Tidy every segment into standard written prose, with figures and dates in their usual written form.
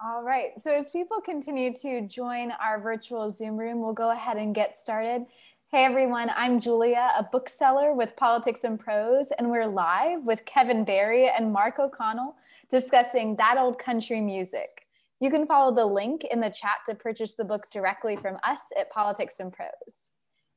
All right, so as people continue to join our virtual Zoom room, we'll go ahead and get started. Hey everyone, I'm Julia, a bookseller with Politics and Prose, and we're live with Kevin Barry and Mark O'Connell discussing That Old Country Music. You can follow the link in the chat to purchase the book directly from us at Politics and Prose.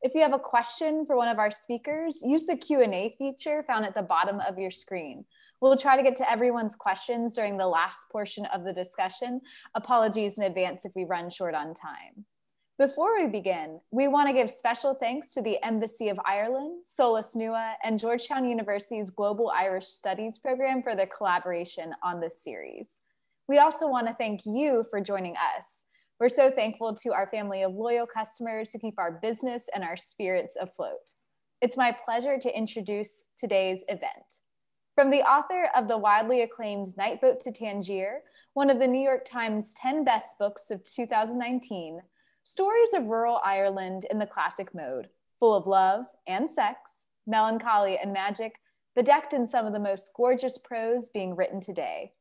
If you have a question for one of our speakers, use the Q&A feature found at the bottom of your screen. We'll try to get to everyone's questions during the last portion of the discussion. Apologies in advance if we run short on time. Before we begin, we want to give special thanks to the Embassy of Ireland, Solus Nua, and Georgetown University's Global Irish Studies program for their collaboration on this series. We also want to thank you for joining us. We're so thankful to our family of loyal customers who keep our business and our spirits afloat. It's my pleasure to introduce today's event. From the author of the widely acclaimed Night Boat to Tangier, one of the New York Times 10 best books of 2019, stories of rural Ireland in the classic mode, full of love and sex, melancholy and magic, bedecked in some of the most gorgeous prose being written today.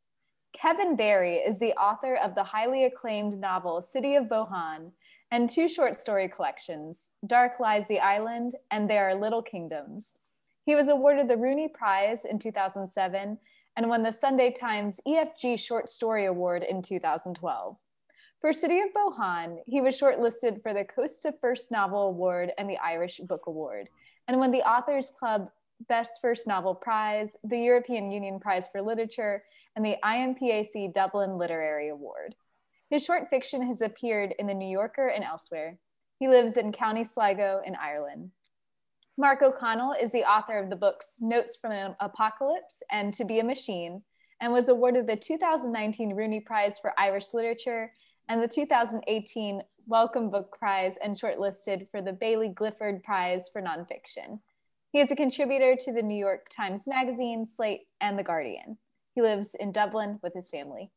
Kevin Barry is the author of the highly acclaimed novel City of Bohane and two short story collections, Dark Lies the Island and There Are Little Kingdoms. He was awarded the Rooney Prize in 2007 and won the Sunday Times EFG Short Story Award in 2012. For City of Bohane, he was shortlisted for the Costa First Novel Award and the Irish Book Award, and won the Authors Club Best First Novel Prize, the European Union Prize for Literature, and the IMPAC Dublin Literary Award. His short fiction has appeared in The New Yorker and elsewhere. He lives in County Sligo in Ireland. Mark O'Connell is the author of the books Notes from an Apocalypse and To Be a Machine, and was awarded the 2019 Rooney Prize for Irish Literature and the 2018 Wellcome Book Prize, and shortlisted for the Baillie Gifford Prize for Nonfiction. He is a contributor to the New York Times Magazine, Slate, and The Guardian. He lives in Dublin with his family.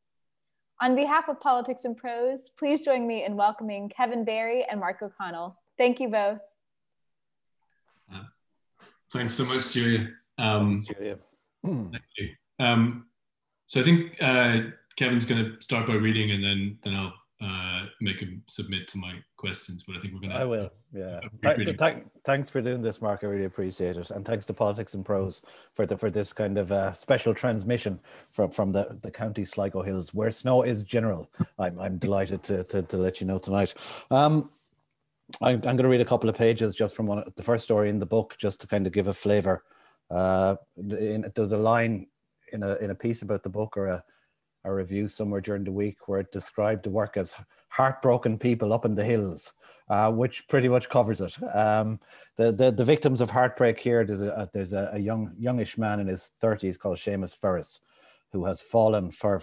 On behalf of Politics and Prose, please join me in welcoming Kevin Barry and Mark O'Connell. Thank you both. Thanks so much, Julia. Thanks, Julia. Thank you. So I think Kevin's going to start by reading, and then I'll make him submit to my questions. But I think we're going to. I will. Yeah. Thanks for doing this, Mark. I really appreciate it, and thanks to Politics and Prose for this kind of special transmission from the County Sligo Hills, where snow is general. I'm delighted to let you know tonight. I'm going to read a couple of pages just from the first story in the book, just to kind of give a flavour. There's a line in a piece about the book, or a review somewhere during the week, where it described the work as heartbroken people up in the hills, which pretty much covers it. The victims of heartbreak here, there's a youngish man in his 30s called Seamus Ferris, who has fallen for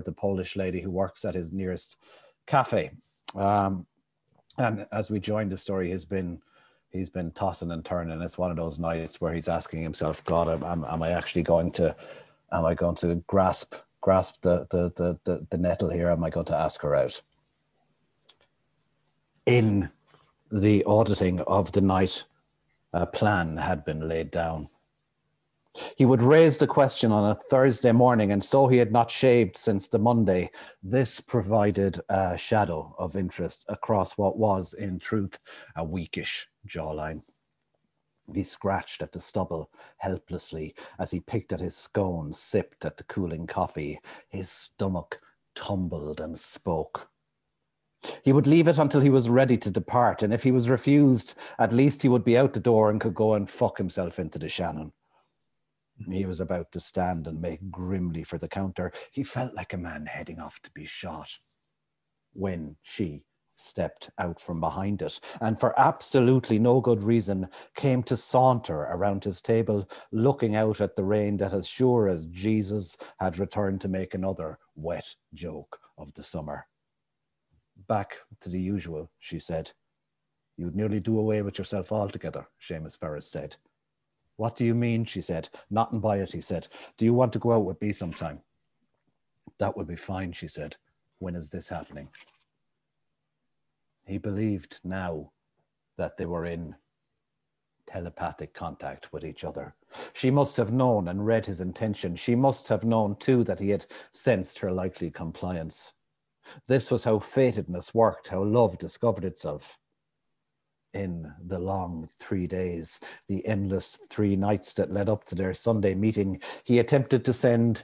the Polish lady who works at his nearest cafe. And as we joined the story, he's been tossing and turning. It's one of those nights where he's asking himself, God, am I actually going to grasp the nettle here? Am I going to ask her out? In the auditing of the night, a plan had been laid down. He would raise the question on a Thursday morning, and so he had not shaved since the Monday. This provided a shadow of interest across what was, in truth, a weakish jawline. He scratched at the stubble helplessly as he picked at his scone, sipped at the cooling coffee. His stomach tumbled and spoke. He would leave it until he was ready to depart, and if he was refused, at least he would be out the door and could go and fuck himself into the Shannon. He was about to stand and make grimly for the counter. He felt like a man heading off to be shot, when she stepped out from behind it, and for absolutely no good reason came to saunter around his table, looking out at the rain that, as sure as Jesus, had returned to make another wet joke of the summer. Back to the usual, she said. You'd nearly do away with yourself altogether, Seamus Ferris said. What do you mean, she said. Nothing by it, he said. Do you want to go out with me sometime? That would be fine, she said. When is this happening? He believed now that they were in telepathic contact with each other. She must have known and read his intention. She must have known too that he had sensed her likely compliance. This was how fatedness worked, how love discovered itself. In the long 3 days, the endless 3 nights that led up to their Sunday meeting, he attempted to send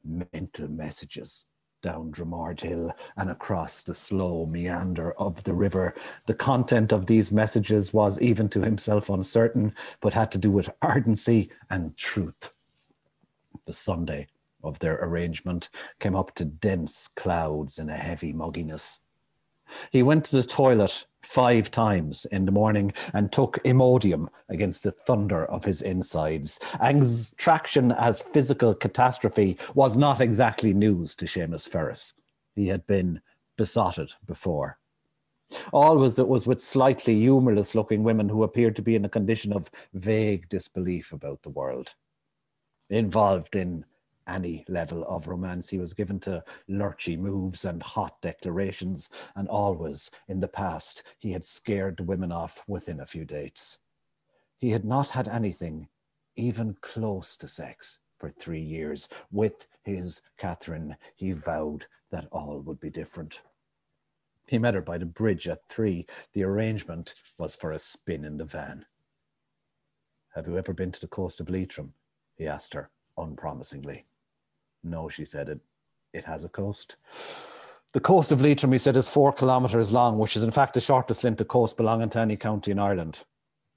mental messages down Dramard Hill and across the slow meander of the river. The content of these messages was, even to himself, uncertain, but had to do with ardency and truth. The Sunday of their arrangement came up to dense clouds and a heavy mugginess. He went to the toilet 5 times in the morning and took Imodium against the thunder of his insides. Traction as physical catastrophe was not exactly news to Seamus Ferris. He had been besotted before. Always it was with slightly humorless looking women who appeared to be in a condition of vague disbelief about the world. Involved in any level of romance, he was given to lurchy moves and hot declarations, and always in the past he had scared the women off within a few dates. He had not had anything even close to sex for 3 years. With his Catherine, he vowed that all would be different. He met her by the bridge at 3. The arrangement was for a spin in the van. "Have you ever been to the coast of Leitrim?" he asked her unpromisingly. "No," she said. It has a coast." "The coast of Leitrim," he said, "is 4 kilometres long, which is in fact the shortest length of coast belonging to any county in Ireland."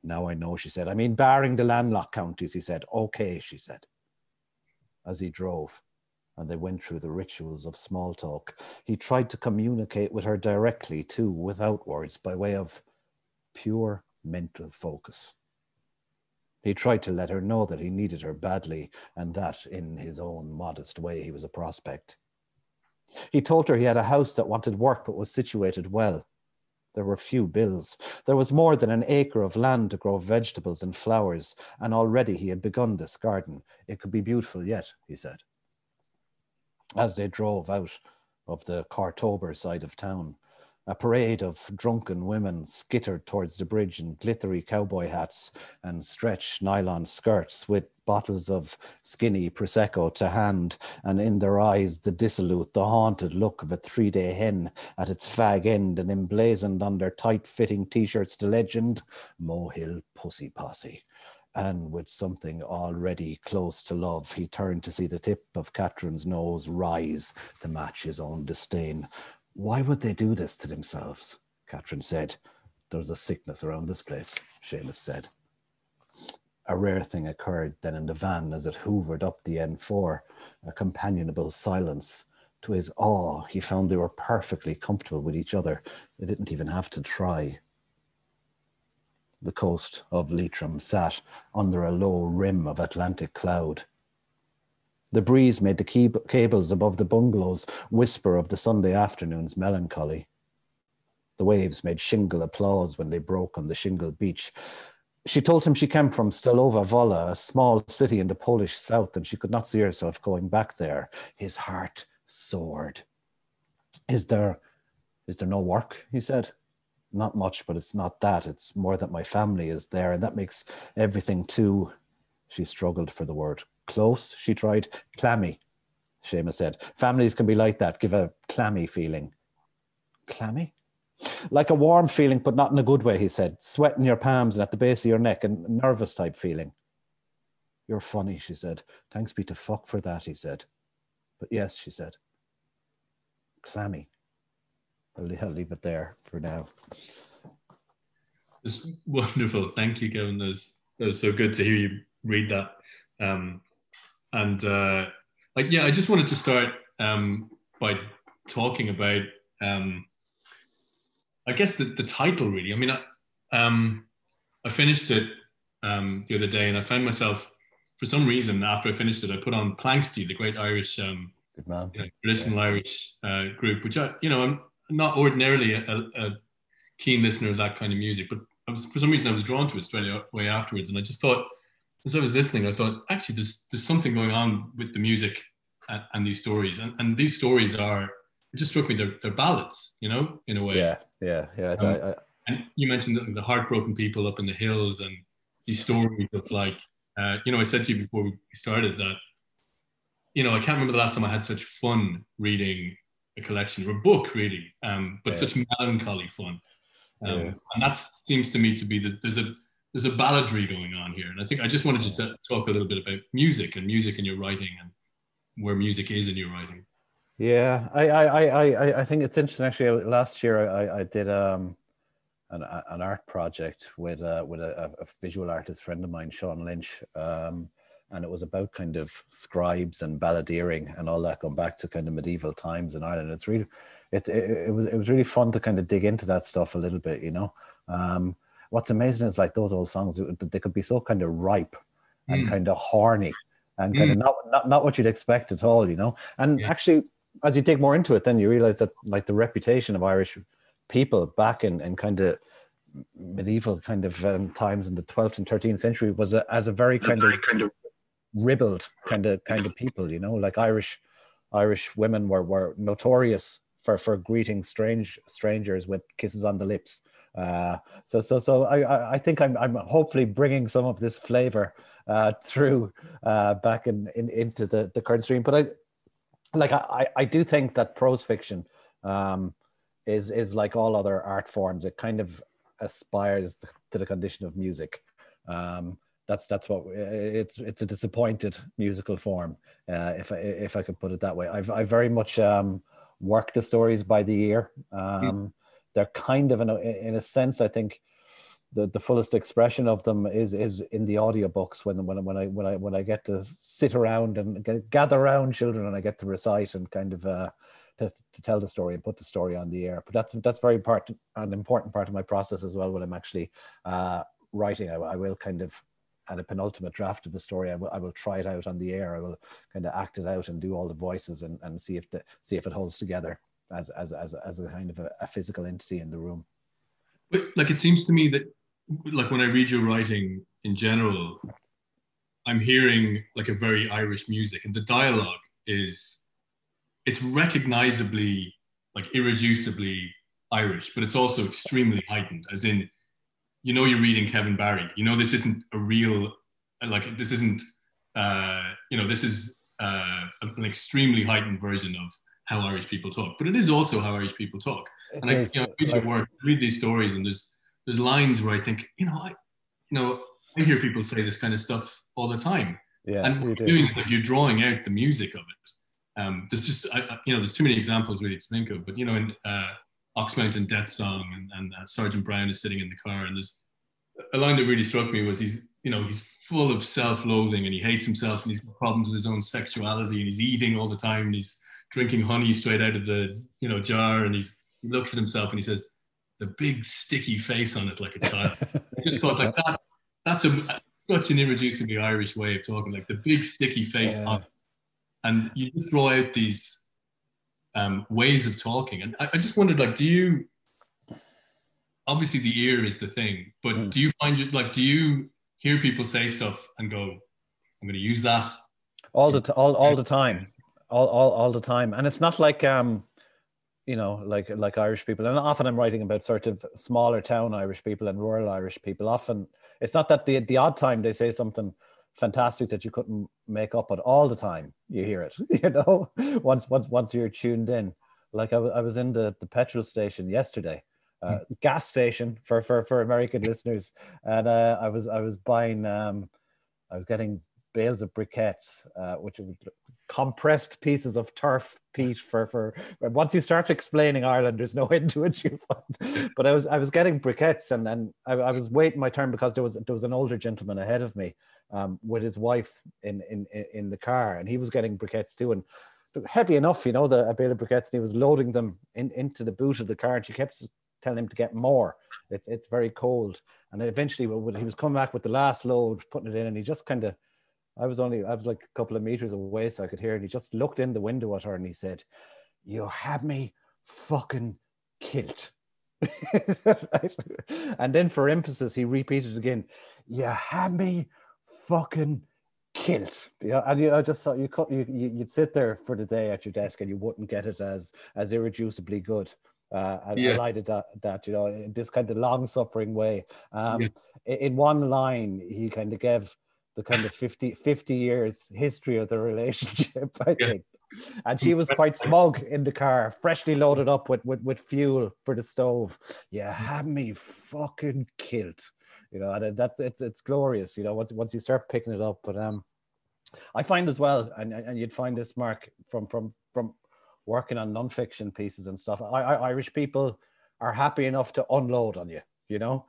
"Now I know," she said. "I mean, barring the landlocked counties," he said. "Okay," she said. As he drove, and they went through the rituals of small talk, he tried to communicate with her directly too, without words, by way of pure mental focus. He tried to let her know that he needed her badly, and that, in his own modest way, he was a prospect. He told her he had a house that wanted work but was situated well. There were few bills. There was more than an acre of land to grow vegetables and flowers, and already he had begun this garden. It could be beautiful yet, he said. As they drove out of the Cartober side of town, a parade of drunken women skittered towards the bridge in glittery cowboy hats and stretched nylon skirts with bottles of skinny Prosecco to hand, and in their eyes the dissolute, the haunted look of a 3-day hen at its fag end, and emblazoned on their tight-fitting T-shirts the legend, "Mohill Pussy Posse." And with something already close to love, he turned to see the tip of Catherine's nose rise to match his own disdain. "Why would they do this to themselves?" Catherine said. "There's a sickness around this place," Seamus said. A rare thing occurred then in the van as it hoovered up the N4, a companionable silence. To his awe, he found they were perfectly comfortable with each other. They didn't even have to try. The coast of Leitrim sat under a low rim of Atlantic cloud. The breeze made the cables above the bungalows whisper of the Sunday afternoon's melancholy. The waves made shingle applause when they broke on the shingled beach. She told him she came from Stalowa Wola, a small city in the Polish south, and she could not see herself going back there. His heart soared. Is there no work?" he said. "Not much, but it's not that. It's more that my family is there, and that makes everything too..." She struggled for the word. "Close," she tried. "Clammy," Seamus said. "Families can be like that, give a clammy feeling." "Clammy?" "Like a warm feeling, but not in a good way," he said. "Sweat in your palms and at the base of your neck, and nervous type feeling." "You're funny," she said. "Thanks be to fuck for that," he said. "But yes," she said. "Clammy." I'll leave it there for now. It's wonderful. Thank you, Kevin. That was so good to hear you read that. I just wanted to start by talking about, I guess, the title, really. I mean, I finished it the other day, and I found myself, for some reason, after I finished it, I put on Planxty, the great Irish, Good man. traditional Irish group, which I'm not ordinarily a keen listener of that kind of music, but for some reason I was drawn to it straight away afterwards. And I just thought, as I was listening, I thought, actually, there's something going on with the music and these stories. And these stories it just struck me, they're ballads, in a way. Yeah. And you mentioned the heartbroken people up in the hills, and these stories of like, I said to you before we started that, I can't remember the last time I had such fun reading a collection or a book really, but such melancholy fun. And that seems to me to be that there's a balladry going on here. And I think I just wanted to talk a little bit about music and music in your writing and where music is in your writing. Yeah, I think it's interesting. Actually, last year I did an art project with a visual artist friend of mine, Sean Lynch, and it was about kind of scribes and balladeering and all that, going back to kind of medieval times in Ireland. It's really, it was really fun to kind of dig into that stuff a little bit, you know. What's amazing is like those old songs, they could be so kind of ripe and kind of horny and kind of not what you'd expect at all, you know. And actually, as you dig more into it, then you realize that like the reputation of Irish people back in kind of medieval kind of times in the 12th and 13th century was as a very kind of ribald kind of people, you know, like Irish women were notorious for greeting strangers with kisses on the lips. So I think I'm hopefully bringing some of this flavor through back into the current stream. But I do think that prose fiction is like all other art forms. It kind of aspires to the condition of music. That's what it's a disappointed musical form, if I could put it that way. I very much work the stories by the ear. They're kind of in a sense, I think the fullest expression of them is in the audiobooks when I get to sit around and gather around children and I get to recite and kind of to tell the story and put the story on the air. But that's very an important part of my process as well. When I'm actually writing, I will kind of, at a penultimate draft of the story, I will try it out on the air. I will kind of act it out and do all the voices and see if it holds together as a kind of a physical entity in the room. But like, it seems to me that like when I read your writing in general, I'm hearing like a very Irish music, and the dialogue it's recognizably, like irreducibly Irish, but it's also extremely heightened, as in, you know, you're reading Kevin Barry, you know, this isn't a real, like, this isn't, you know, this is an extremely heightened version of how Irish people talk, but it is also how Irish people talk. And I, you know, read your work, read these stories, and there's lines where I think, I hear people say this kind of stuff all the time. Yeah, and what you're doing is like you're drawing out the music of it. There's just, there's too many examples really to think of, but, you know, in Ox Mountain Death Song and Sergeant Brown is sitting in the car, and there's a line that really struck me was he's full of self-loathing and he hates himself and he's got problems with his own sexuality and he's eating all the time and he's drinking honey straight out of the, jar, and he looks at himself and he says, the big sticky face on it like a child. I just thought like that's such an irreducibly Irish way of talking, like the big sticky face on it. And you just draw out these ways of talking. And I just wondered, like, obviously the ear is the thing, but do you find it, like, do you hear people say stuff and go, I'm going to use that? All the time. All the time. And it's not like, like Irish people. And often I'm writing about sort of smaller town Irish people and rural Irish people. Often it's not that the odd time they say something fantastic that you couldn't make up, but all the time you hear it, once you're tuned in. Like I was in the petrol station yesterday, gas station for American listeners, and I was buying I was getting bales of briquettes, which are compressed pieces of turf peat for once you start explaining Ireland, there's no end to it, you find. But I was getting briquettes, and I was waiting my turn because there was an older gentleman ahead of me with his wife in the car, and he was getting briquettes too, and heavy enough, a bale of briquettes, and he was loading them into the boot of the car, and she kept telling him to get more. It's very cold. And eventually he was coming back with the last load, putting it in, and he just kind of, I was like a couple of meters away, so I could hear it. He just looked in the window at her and he said, "You had me fucking killed." And then for emphasis, he repeated again, "You had me fucking killed." Yeah, and I just thought you'd sit there for the day at your desk and you wouldn't get it as irreducibly good. I liked that, in this kind of long-suffering way. In one line, he kind of gave the kind of 50 years history of the relationship, I think. And she was quite smug in the car, freshly loaded up with fuel for the stove. You had me fucking killed. You know, and it's glorious, you know, once you start picking it up. But I find as well, and you'd find this, Mark, from working on nonfiction pieces and stuff, Irish people are happy enough to unload on you, you know,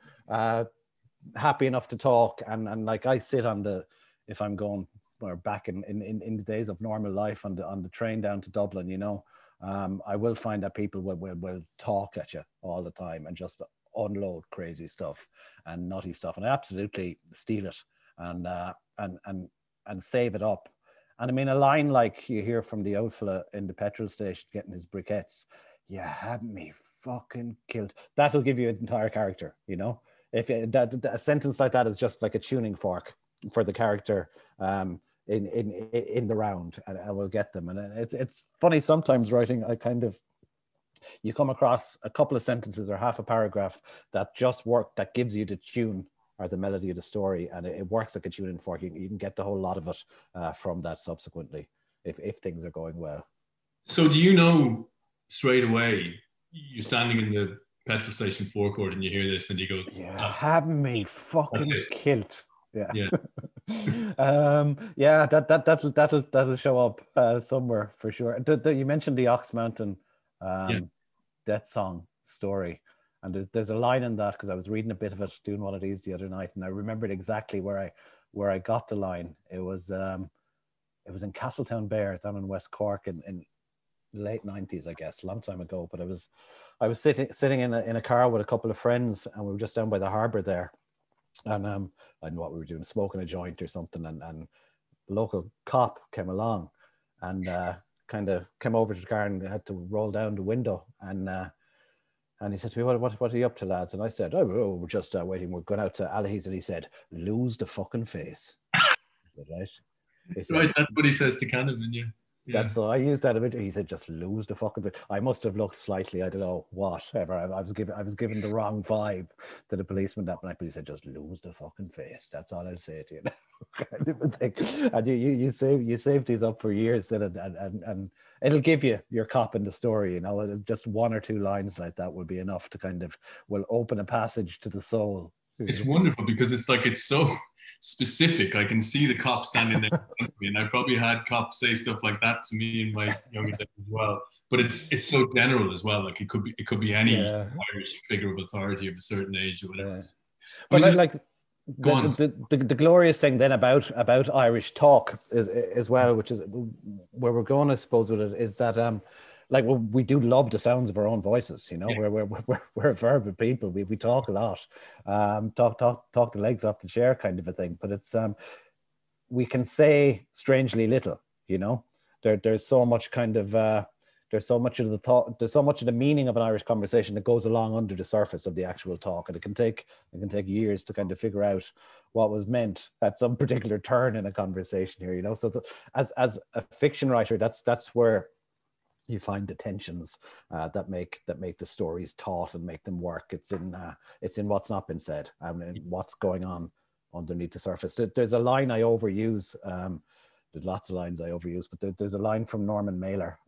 happy enough to talk. And like I sit on the, if I'm going or back in the days of normal life on the train down to Dublin, you know, I will find that people will talk at you all the time and just unload crazy stuff and nutty stuff. And I absolutely steal it and save it up. And I mean, a line like you hear from the old fella in the petrol station getting his briquettes, you had me fucking killed. That'll give you an entire character, you know? If a sentence like that is just like a tuning fork for the character in the round, and I will get them. And it's funny sometimes writing, you come across a couple of sentences or half a paragraph that just work, that gives you the tune or the melody of the story, and it works like a tuning fork. You can get the whole lot of it from that subsequently, if things are going well. So do you know straight away, you're standing in the petrol station forecourt and you hear this and you go, yeah, have me fucking killed. Yeah. Yeah. That'll show up somewhere for sure. You mentioned the Ox Mountain Death Song story, and there's a line in that, because I was reading a bit of it doing one of these the other night, and I remembered exactly where I got the line. It was in Castletown Bear down in West Cork in late 90s, I guess, a long time ago. But I was sitting in a car with a couple of friends, and we were just down by the harbour there. And I don't know what we were doing, smoking a joint or something, and the local cop came along and kind of came over to the car and had to roll down the window, and he said to me, what are you up to, lads? And I said, oh, we're just waiting, we're going out to Allihies. And he said, lose the fucking face. Said, right? Said, right, that's what he says to Canavan, yeah. That's so I used that a bit. He said, just lose the fucking bit. I must have looked slightly, I don't know, whatever. I was given the wrong vibe to the policeman that night, but he said, just lose the fucking face. That's all I'll say to you. Kind of a thing. And you save these up for years, and it'll give you your cop in the story, you know. Just one or two lines like that will be enough to kind of will open a passage to the soul. It's wonderful because it's like, it's so specific. I can see the cop standing there in front of me, and I probably had cops say stuff like that to me in my younger days as well. But it's so general as well. Like it could be any Irish figure of authority of a certain age or whatever. Yeah. But the glorious thing then about Irish talk is as well, which is where we're going, I suppose, with it, is that like we do love the sounds of our own voices, you know. We're verbal people. We talk a lot, talk the legs off the chair kind of a thing. But it's we can say strangely little, you know. There's so much kind of there's so much of the thought, there's so much of the meaning of an Irish conversation that goes along under the surface of the actual talk, and it can take years to kind of figure out what was meant at some particular turn in a conversation here, you know. So as a fiction writer, that's where you find the tensions that make the stories taut and make them work. It's in what's not been said and what's going on underneath the surface. There's a line I overuse. There's lots of lines I overuse, but there's a line from Norman Mailer,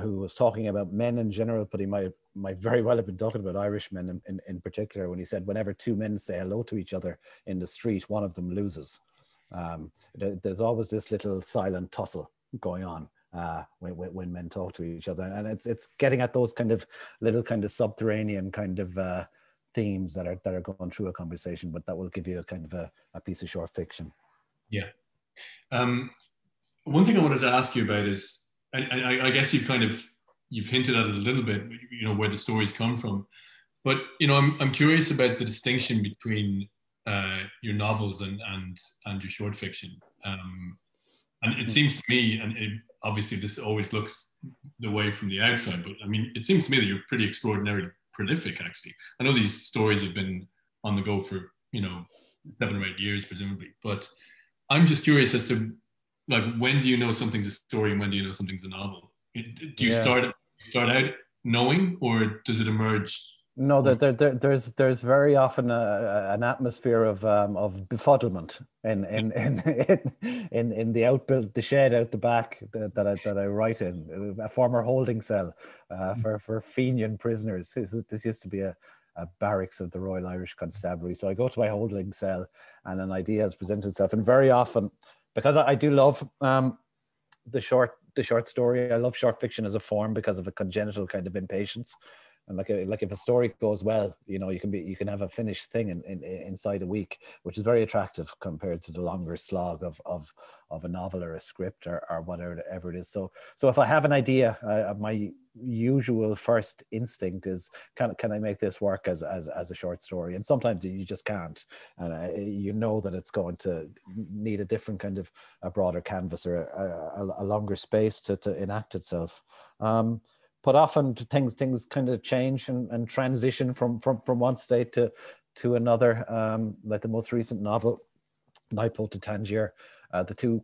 who was talking about men in general, but he might very well have been talking about Irish men in particular, when he said, whenever two men say hello to each other in the street, one of them loses. There's always this little silent tussle going on when men talk to each other, and it's getting at those kind of little kind of subterranean kind of themes that are going through a conversation, but that will give you a kind of a piece of short fiction. Yeah. One thing I wanted to ask you about is, I guess you've hinted at it a little bit, you know, where the stories come from, but you know, I'm curious about the distinction between your novels and your short fiction. And it seems to me, and obviously this always looks the way from the outside, but I mean, it seems to me that you're pretty extraordinarily prolific, actually. I know these stories have been on the go for, you know, 7 or 8 years, presumably, but I'm just curious as to, like, when do you know something's a story and when do you know something's a novel? Do you start out knowing, or does it emerge No, there's very often an atmosphere of befuddlement in the outbuilt, the shed out the back that I write in, a former holding cell for Fenian prisoners. This used to be a barracks of the Royal Irish Constabulary. So I go to my holding cell, and an idea has presented itself, and very often, because I do love the short story, I love short fiction as a form because of a congenital kind of impatience. And like if a story goes well, you know, you can have a finished thing inside a week, which is very attractive compared to the longer slog of a novel or a script or whatever it is. So if I have an idea, my usual first instinct is, can I make this work as a short story? And sometimes you just can't, and you know that it's going to need a different kind of a broader canvas or a longer space to enact itself. But often things kind of change and transition from one state to another. Like the most recent novel, Naipo to Tangier, the two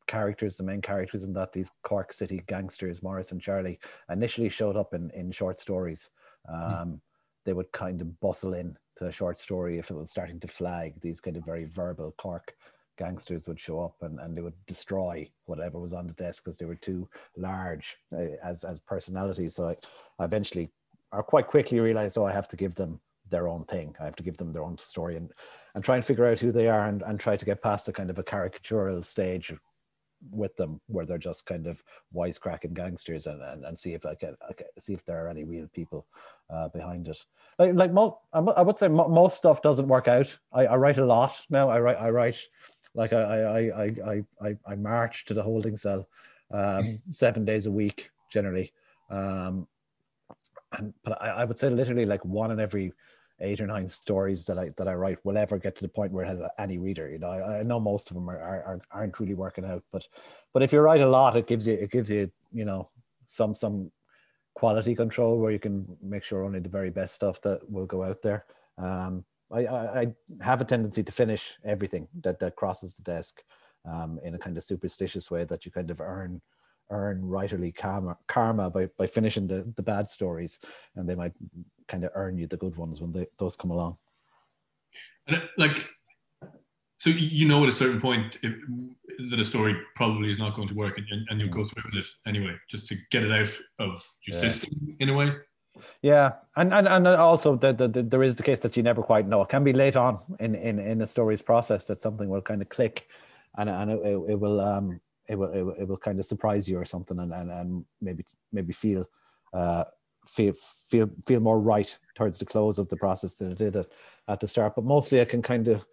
characters, the main characters in that, these Cork City gangsters, Morris and Charlie, initially showed up in short stories. They would kind of bustle in to a short story if it was starting to flag. These kind of very verbal Cork gangsters would show up and they would destroy whatever was on the desk because they were too large as personalities. So I eventually, or quite quickly, realized, I have to give them their own thing. I have to give them their own story and try and figure out who they are and try to get past the kind of a caricatural stage with them where they're just kind of wisecracking gangsters and see if see if there are any real people behind it. I would say most stuff doesn't work out. I write a lot now. I write like I march to the holding cell 7 days a week generally, but I would say literally like one in every 8 or 9 stories that I write will ever get to the point where it has any reader. You know, I know most of them aren't really working out, but if you write a lot, it gives you you know some quality control where you can make sure only the very best stuff that will go out there. I have a tendency to finish everything that crosses the desk in a kind of superstitious way that you kind of earn writerly karma by finishing the bad stories, and they might kind of earn you the good ones when those come along. And so you know at a certain point that a story probably is not going to work, and you'll go through with it anyway, just to get it out of your system in a way. Yeah, and also there is the case that you never quite know. It can be late on in a story's process that something will kind of click, and it will kind of surprise you or something, and maybe feel more right towards the close of the process than it did at the start. But mostly I can kind of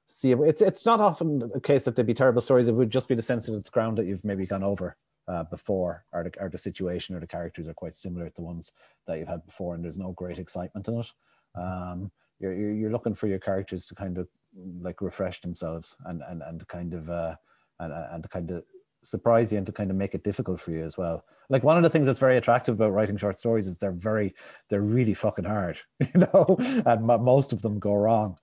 see it's not often a case that they'd be terrible stories. It would just be the sense that it's ground that you've maybe gone over before, or the situation or the characters are quite similar to the ones that you've had before, and there's no great excitement in it. You're looking for your characters to kind of like refresh themselves and kind of surprise you and to kind of make it difficult for you as well. Like one of the things that's very attractive about writing short stories is they're really fucking hard, you know, and most of them go wrong.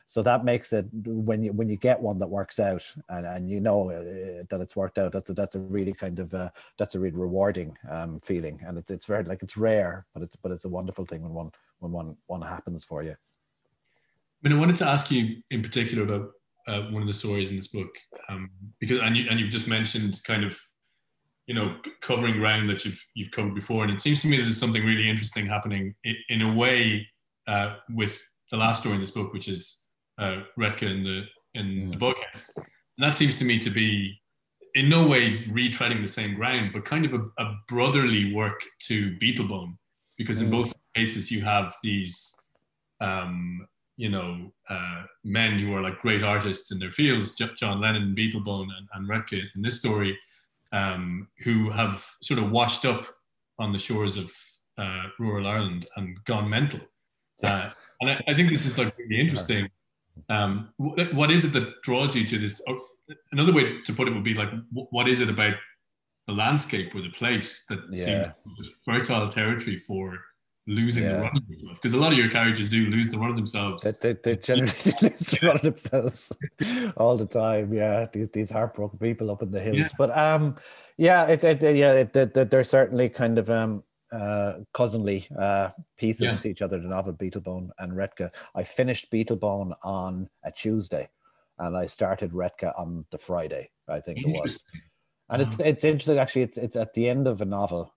So that makes it, when you get one that works out and you know that it's worked out, that's a really kind of that's a really rewarding feeling, and it's very, like, it's rare, but it's a wonderful thing when one happens for you. I mean, I wanted to ask you in particular about one of the stories in this book, because you've just mentioned kind of, you know, covering ground that you've covered before, and it seems to me that there's something really interesting happening in a way with the last story in this book, which is Retka in the Buckhouse, and that seems to me to be in no way retreading the same ground, but kind of a brotherly work to Beetlebone, because in both cases you have these men who are like great artists in their fields, John Lennon, Beetlebone, and Retka in this story, who have sort of washed up on the shores of rural Ireland and gone mental. And I think this is like really interesting. What is it that draws you to this? Or another way to put it would be like, what is it about the landscape or the place that seems fertile territory for losing the run of themselves? Because a lot of your characters do lose the run of themselves. They generally lose the run of themselves all the time. Yeah, these heartbroken people up in the hills. Yeah. But they're certainly kind of cousinly pieces to each other, the novel Beetlebone and Redka. I finished Beetlebone on a Tuesday, and I started Redka on the Friday, I think it was. And it's interesting, actually. It's at the end of a novel.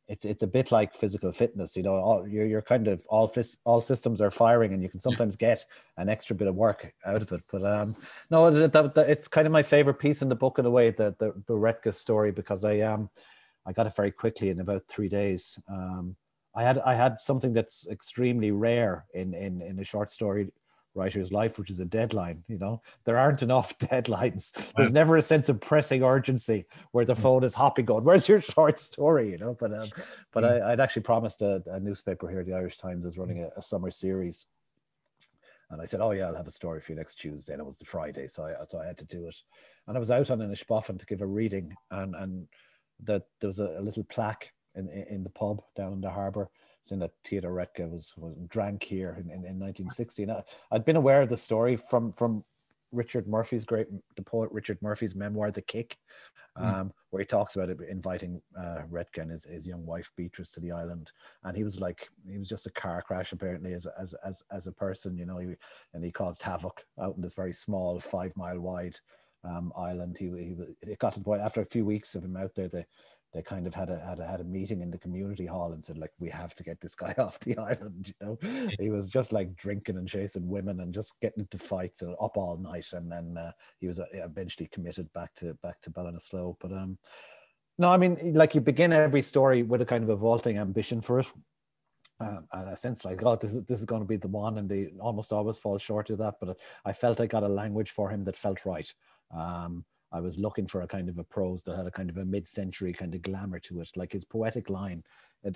It's a bit like physical fitness, you know. You're kind of all systems are firing, and you can sometimes get an extra bit of work out of it. But no, it's kind of my favorite piece in the book in a way, the Redka story, because I got it very quickly in about 3 days. I had something that's extremely rare in a short story writer's life, which is a deadline. You know, there aren't enough deadlines. There's never a sense of pressing urgency where the phone is hopping going, where's your short story, you know? But I'd actually promised a newspaper here, the Irish Times, is running a summer series, and I said, oh yeah, I'll have a story for you next Tuesday, and it was the Friday, so I had to do it. And I was out on an Ishboffin to give a reading, and there was a little plaque in the pub down in the harbour saying that Theodore Redka was drank here in 1960. And I'd been aware of the story from Richard Murphy's the poet Richard Murphy's memoir, The Kick, where he talks about it, inviting Redka and his young wife Beatrice to the island. And he was just a car crash apparently as a person, you know, and he caused havoc out in this very small 5 mile wide island. It got to the point after a few weeks of him out there, they kind of had a meeting in the community hall and said, like, we have to get this guy off the island, you know. He was just like drinking and chasing women and just getting into fights and up all night. And then he was eventually committed back to Ballinasloe. But no, I mean, like, you begin every story with a kind of a vaulting ambition for it. And I sense like, oh, this is going to be the one, and they almost always fall short of that. But I felt I got a language for him that felt right. I was looking for a kind of a prose that had a kind of a mid-century kind of glamour to it, like his poetic line.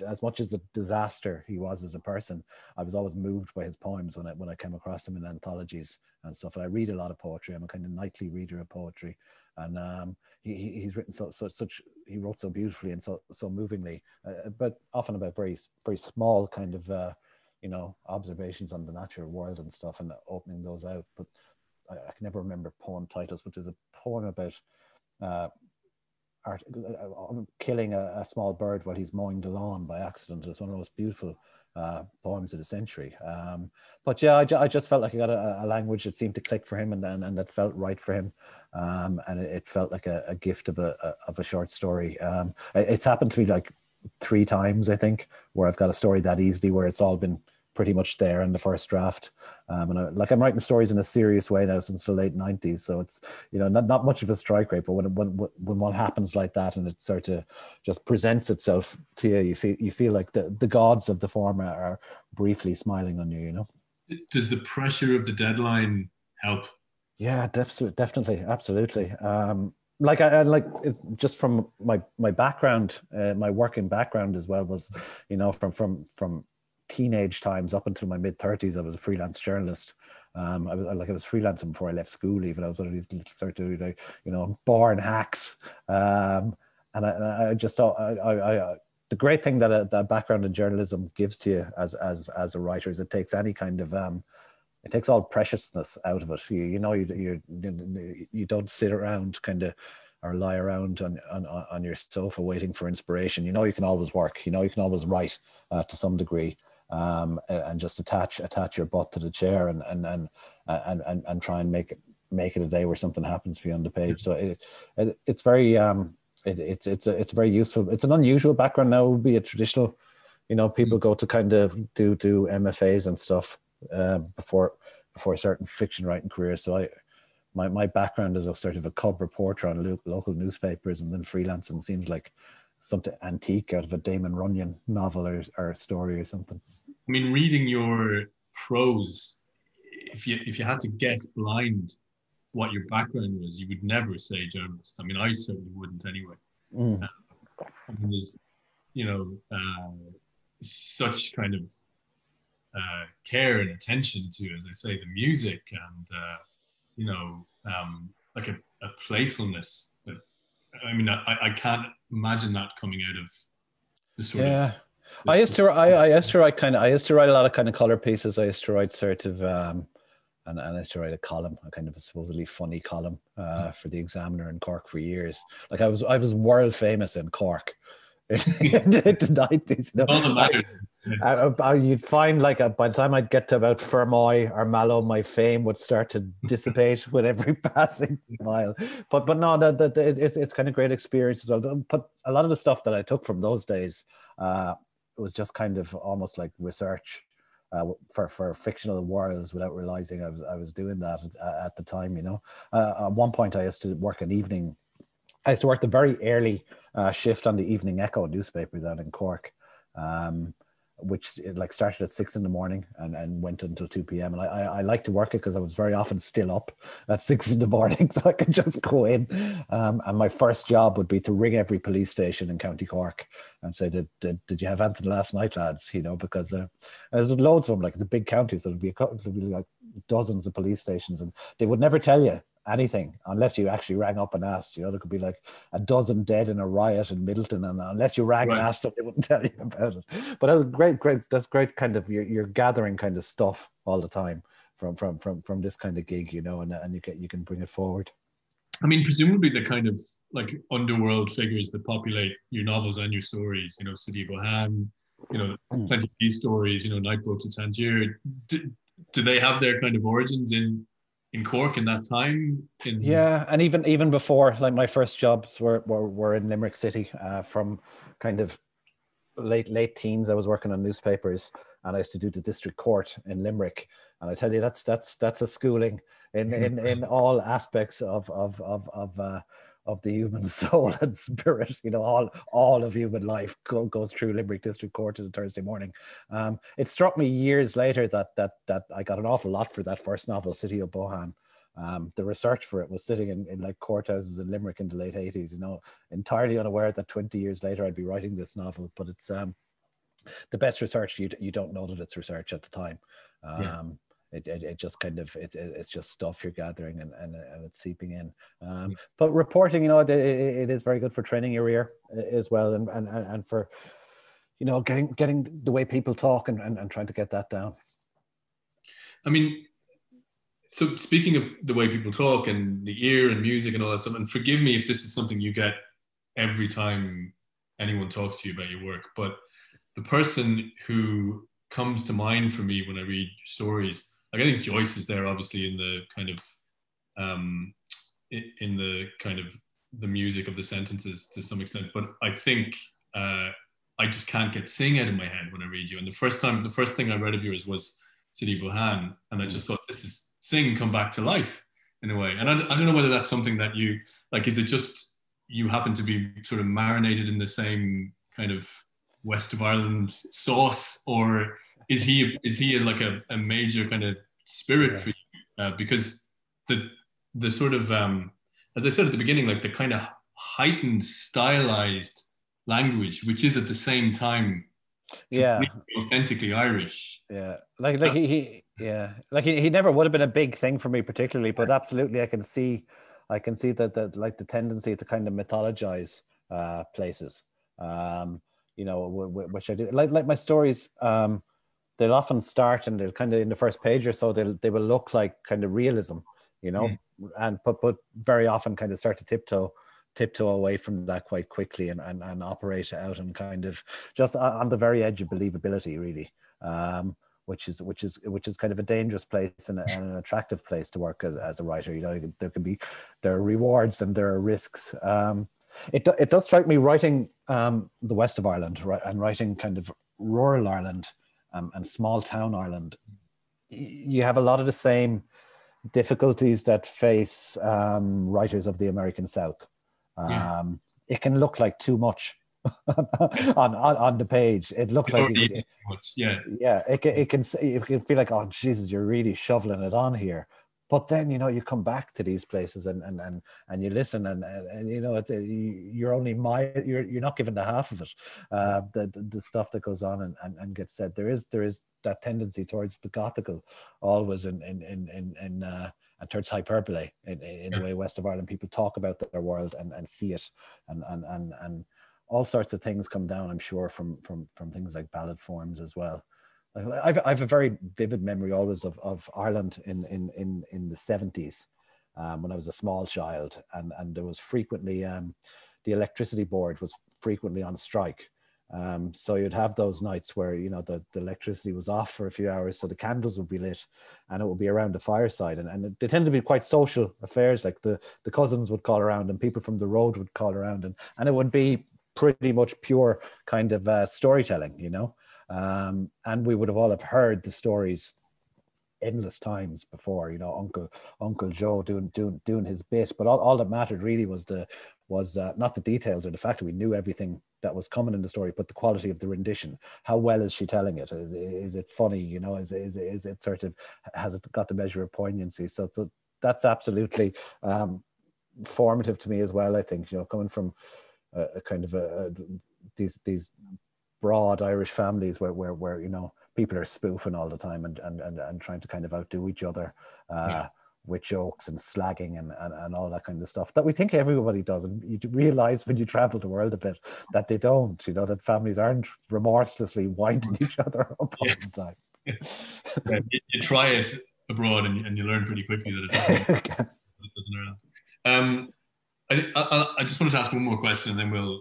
As much as a disaster he was as a person, I was always moved by his poems when I came across him in anthologies and stuff. And I read a lot of poetry. I'm a kind of nightly reader of poetry, and he's written he wrote so beautifully and so movingly, but often about very very small kind of you know, observations on the natural world and stuff, and opening those out. But I can never remember poem titles, but there's a poem about killing a small bird while he's mowing the lawn by accident. It's one of the most beautiful poems of the century. But yeah, I just felt like I got a language that seemed to click for him, and that felt right for him. And it felt like a gift of a short story. It's happened to me like 3 times, I think, where I've got a story that easily, where it's all been pretty much there in the first draft. And I'm writing stories in a serious way now since the late 90s. So it's, you know, not much of a strike rate, but when one happens like that and it sort of just presents itself to you, you feel like the gods of the form are briefly smiling on you, you know? Does the pressure of the deadline help? Yeah, definitely. Absolutely. Just from my background, my working background as well was, you know, from teenage times up until my mid-30s, I was a freelance journalist. I was freelancing before I left school. Even I was one of these little sort of, you know, born hacks. And I just thought the great thing that a background in journalism gives to you as a writer is it takes any kind of it takes all preciousness out of it. You know, you don't sit around kind of or lie around on your sofa waiting for inspiration. You know, you can always work. You know, you can always write to some degree. And just attach your butt to the chair and try and make it a day where something happens for you on the page. So it's very it's very useful. It's an unusual background now. It would be a traditional, you know, people go to kind of do MFAs and stuff before certain fiction writing careers. So my background is a sort of a cub reporter on local newspapers, and then freelancing seems like something antique out of a Damon Runyon novel or a story or something. I mean, reading your prose, if you had to guess blind what your background was, you would never say journalist. I mean, I certainly wouldn't anyway. I mean, there's, you know, such kind of care and attention to, as I say, the music and, you know, like a playfulness that, I mean, I can't imagine that coming out of the sort of. I used to write a lot of kind of color pieces. I used to write sort of, and I used to write a column, a kind of a supposedly funny column for the Examiner in Cork for years. Like I was world famous in Cork in the 90s. It's all that matters. You'd find like by the time I'd get to about Fermoy or Mallow, my fame would start to dissipate with every passing mile. But no, it's kind of great experience as well. But a lot of the stuff that I took from those days was just kind of almost like research for fictional worlds without realizing I was doing that at the time. You know, at one point I used to work the very early shift on the Evening Echo newspaper down in Cork. Which like started at 6 a.m. and went until 2 p.m. And I like to work it because I was very often still up at 6 a.m, so I could just go in. And my first job would be to ring every police station in County Cork and say, did you have anything last night, lads? You know, because there's loads of them. Like, it's a big county, so there'll be like dozens of police stations, and they would never tell you anything unless you actually rang up and asked. You know, there could be like a dozen dead in a riot in Middleton, and unless you rang and asked them, they wouldn't tell you about it. But that was great. That's great. Kind of you're gathering kind of stuff all the time from this kind of gig, you know, and you can bring it forward. I mean, presumably the kind of like underworld figures that populate your novels and your stories, you know, City of Bohane, you know, plenty of these stories, you know, Night Boat to Tangier. Do they have their kind of origins in Cork in that time? Yeah, and even before, like my first jobs were in Limerick City. From kind of late teens, I was working on newspapers, and I used to do the district court in Limerick. And I tell you, that's a schooling in all aspects of the human soul and spirit. You know, all of human life goes through Limerick District Court on a Thursday morning. It struck me years later that I got an awful lot for that first novel, City of Bohane. The research for it was sitting in like courthouses in Limerick in the late 80s, you know, entirely unaware that 20 years later I'd be writing this novel. But it's the best research, you don't know that it's research at the time. It just kind of it's just stuff you're gathering and it's seeping in. But reporting, you know, it is very good for training your ear as well, and for, you know, getting the way people talk and trying to get that down. I mean, so speaking of the way people talk and the ear and music and all that stuff, and forgive me if this is something you get every time anyone talks to you about your work, but the person who comes to mind for me when I read your stories, like I think Joyce is there obviously in the kind of the music of the sentences to some extent, but I think I just can't get Sing out of my head when I read you. And the first thing I read of yours was City of Bohane, and I just thought, this is Sing come back to life in a way. And I don't know whether that's something that you like. Is it just you happen to be sort of marinated in the same kind of West of Ireland sauce, or is he like a major kind of spirit for you? Because the sort of as I said at the beginning, like the kind of heightened stylized language, which is at the same time authentically Irish. He never would have been a big thing for me particularly, but absolutely I can see that like the tendency to kind of mythologize places, you know, which I do like my stories. They'll often start and they'll kind of in the first page or so they will look like kind of realism, you know, and but very often kind of start to tiptoe away from that quite quickly and operate out and kind of just on the very edge of believability, really, which is kind of a dangerous place and an attractive place to work as a writer. You know, there are rewards and there are risks. It does strike me writing the west of Ireland, and writing kind of rural Ireland and small town Ireland. You have a lot of the same difficulties that face writers of the American South. It can look like too much on the page. It looks like too much. It can feel like, oh Jesus, you're really shoveling it on here. But then, you know, you come back to these places and you listen and you know, you're not given the half of it. The stuff that goes on and gets said. There is that tendency towards the Gothical always and towards hyperbole in the way West of Ireland people talk about their world and see it and all sorts of things come down, I'm sure, from things like ballad forms as well. I've a very vivid memory always of Ireland in the 70s when I was a small child, and there was frequently the electricity board was frequently on strike. So you'd have those nights where, you know, the electricity was off for a few hours, so the candles would be lit and it would be around the fireside. And they tended to be quite social affairs, like the cousins would call around and people from the road would call around, and it would be pretty much pure kind of storytelling, you know. And we would have all have heard the stories endless times before, you know, Uncle Joe doing his bit, but all that mattered really was not the details or the fact that we knew everything that was coming in the story, but the quality of the rendition. How well is she telling it? Is it funny? You know, is it sort of, has it got the measure of poignancy? So that's absolutely formative to me as well. I think, you know, coming from a kind of these broad Irish families where you know, people are spoofing all the time and trying to kind of outdo each other. With jokes and slagging and all that kind of stuff that we think everybody does, and you realize when you travel the world a bit that they don't, you know, that families aren't remorselessly winding each other up all the time. Yeah, you try it abroad and you learn pretty quickly that it doesn't I just wanted to ask one more question and then we'll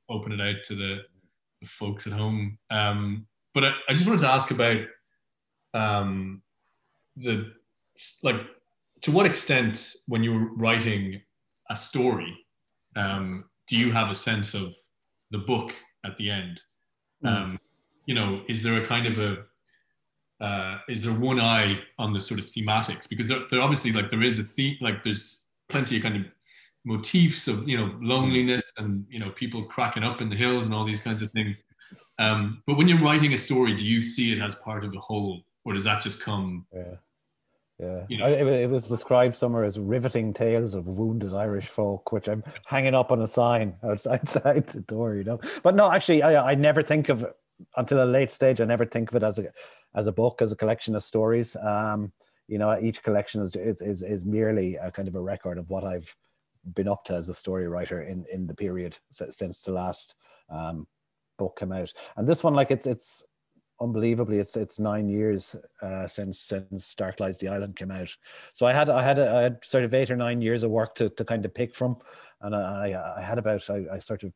open it out to the folks at home, but I just wanted to ask about to what extent, when you're writing a story, do you have a sense of the book at the end? You know, is there a kind of is there one eye on the sort of thematics? Because there obviously, like, there is a theme, like there's plenty of kind of motifs of, you know, loneliness and, you know, people cracking up in the hills and all these kinds of things. But when you're writing a story, do you see it as part of the whole, or does that just come? Yeah, you know? it was described somewhere as riveting tales of wounded Irish folk, which I'm hanging up on a sign outside the door, you know. But no, actually, I never think of, until a late stage, I never think of it as a book, as a collection of stories. You know, each collection is merely a kind of a record of what I've been up to as a story writer in the period since the last book came out. And this one, like, it's unbelievably, it's 9 years since Dark Lies the Island came out. So I had sort of 8 or 9 years of work to kind of pick from, and I sort of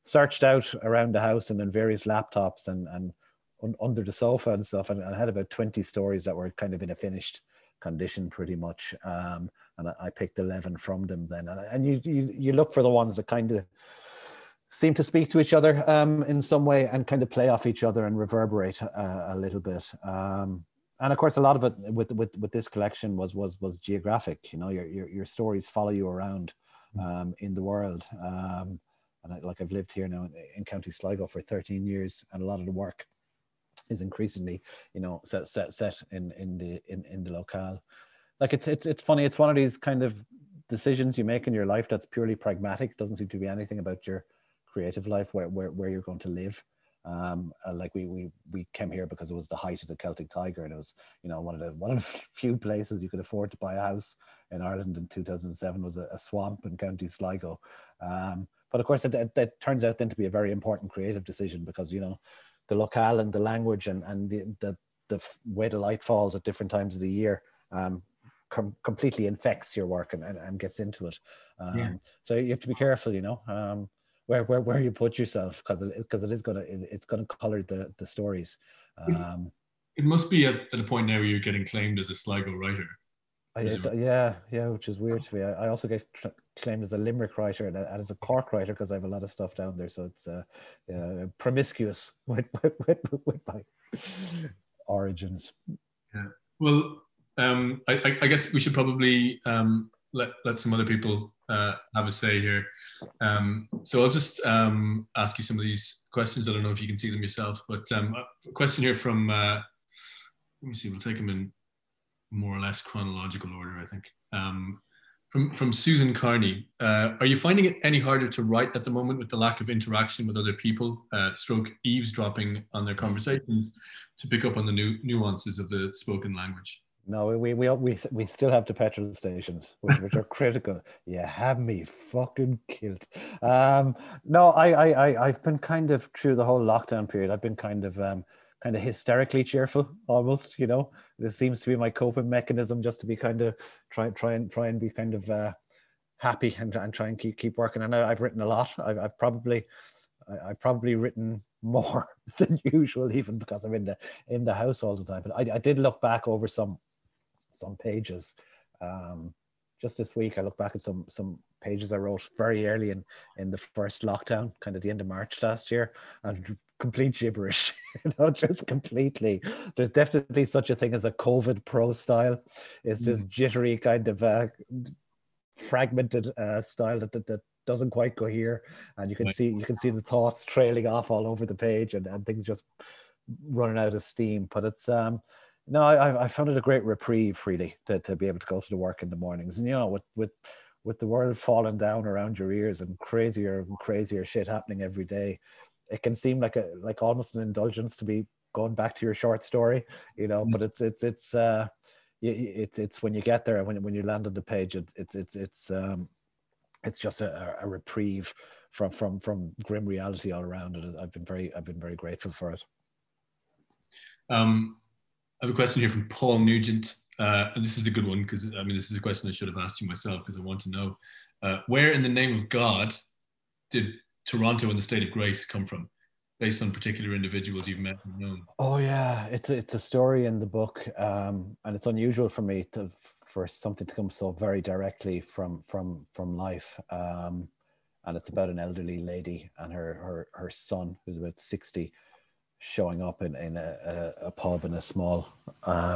searched out around the house and in various laptops and under the sofa and stuff, and I had about 20 stories that were kind of in a finished condition pretty much, and I picked 11 from them then, and you look for the ones that kind of seem to speak to each other in some way and kind of play off each other and reverberate a little bit. And of course, a lot of it with this collection was geographic. You know, your stories follow you around in the world. And I've lived here now in County Sligo for 13 years, and a lot of the work is increasingly, you know, set in the locale. Like it's funny. It's one of these kind of decisions you make in your life that's purely pragmatic. It doesn't seem to be anything about your creative life where you're going to live. Like we came here because it was the height of the Celtic Tiger, and it was, you know, one of the few places you could afford to buy a house in Ireland in 2007 was a swamp in County Sligo. But of course, that turns out then to be a very important creative decision, because, you know, the locale and the language and the way the light falls at different times of the year completely infects your work and gets into it. So you have to be careful, you know, where you put yourself, because it's gonna color the stories. It must be at a point now where you're getting claimed as a Sligo writer. Yeah, which is weird to me. I also get claimed as a Limerick writer and as a Cork writer because I have a lot of stuff down there. So it's promiscuous with my origins. Yeah. Well, I guess we should probably let some other people have a say here. So I'll just ask you some of these questions. I don't know if you can see them yourself, but a question here from, let me see, we'll take them in more or less chronological order, I think. From Susan Carney. Are you finding it any harder to write at the moment with the lack of interaction with other people, stroke eavesdropping on their conversations, to pick up on the nuances of the spoken language? No, we still have the petrol stations, which are critical. You have me fucking killed. No, I've been kind of, through the whole lockdown period, I've been kind of hysterically cheerful almost, you know. This seems to be my coping mechanism, just to be kind of try and be kind of happy and try and keep working. And I've written a lot. I've probably I've probably written more than usual, even because I'm in the house all the time. But I did look back over some pages. Just this week, I looked back at some pages I wrote very early in the first lockdown, kind of the end of March last year, and complete gibberish, just completely. There's definitely such a thing as a COVID prose style. It's this jittery kind of fragmented style that doesn't quite cohere, and you can see the thoughts trailing off all over the page, and things just running out of steam. But it's no, I found it a great reprieve, really, to be able to go to the work in the mornings, and with the world falling down around your ears and crazier shit happening every day, it can seem like almost an indulgence to be going back to your short story, but it's when you get there, when you land on the page, it's just a reprieve from grim reality all around it. I've been very grateful for it. I have a question here from Paul Nugent, and this is a good one because this is a question I should have asked you myself because I want to know where in the name of God did Toronto and the State of Grace come from, based on particular individuals you've met and known? Oh yeah, it's a story in the book, and it's unusual for me for something to come so very directly from life, and it's about an elderly lady and her son who's about 60, showing up in a pub in a small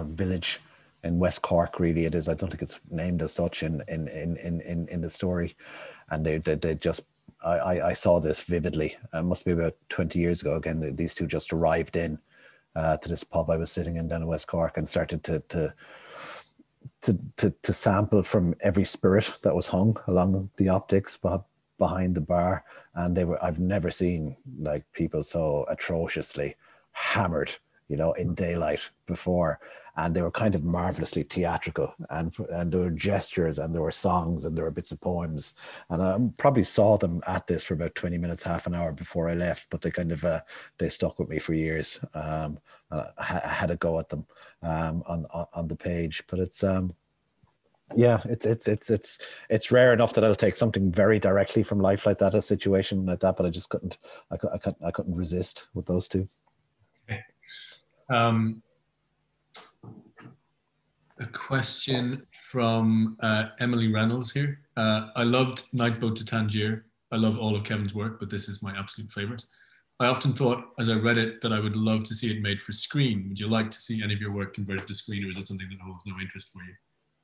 village in West Cork. Really, it is. I don't think it's named as such in the story, and they just. I saw this vividly. It must be about 20 years ago. Again, these two just arrived in to this pub I was sitting in down in West Cork and started to sample from every spirit that was hung along the optics behind the bar. And I've never seen like people so atrociously hammered, in daylight before. And they were kind of marvelously theatrical, and there were gestures, and there were songs, and there were bits of poems. And I probably saw them at this for about 20 minutes, half an hour before I left, but they kind of they stuck with me for years. I had a go at them on the page, but it's it's rare enough that I'll take something very directly from life like that, a situation like that, but I just couldn't resist with those two. Okay. A question from Emily Reynolds here. I loved Nightboat to Tangier. I love all of Kevin's work, but this is my absolute favorite. I often thought as I read it that I would love to see it made for screen. Would you like to see any of your work converted to screen, or is it something that holds no interest for you?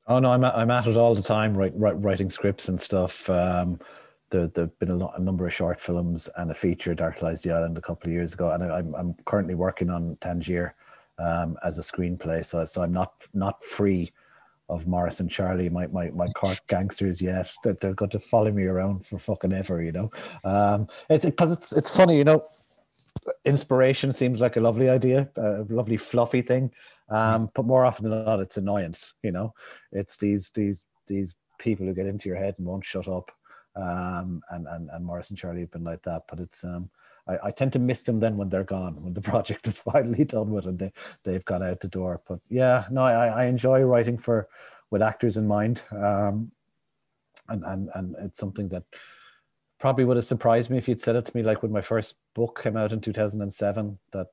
Oh no, I'm at it all the time, writing scripts and stuff. There've been a number of short films and a feature, Dark Lies the Island, a couple of years ago, and I'm currently working on Tangier as a screenplay. So I'm not free of Morris and Charlie, my Cork gangsters yet. They're going to follow me around for fucking ever, It's funny, inspiration seems like a lovely idea, a lovely fluffy thing, but more often than not, it's annoyance. It's these people who get into your head and won't shut up. And Morris and Charlie have been like that, but it's I tend to miss them then when they're gone, when the project is finally done with and they've gone out the door. But yeah, no, I enjoy writing with actors in mind, and it's something that probably would have surprised me if you'd said it to me like when my first book came out in 2007, that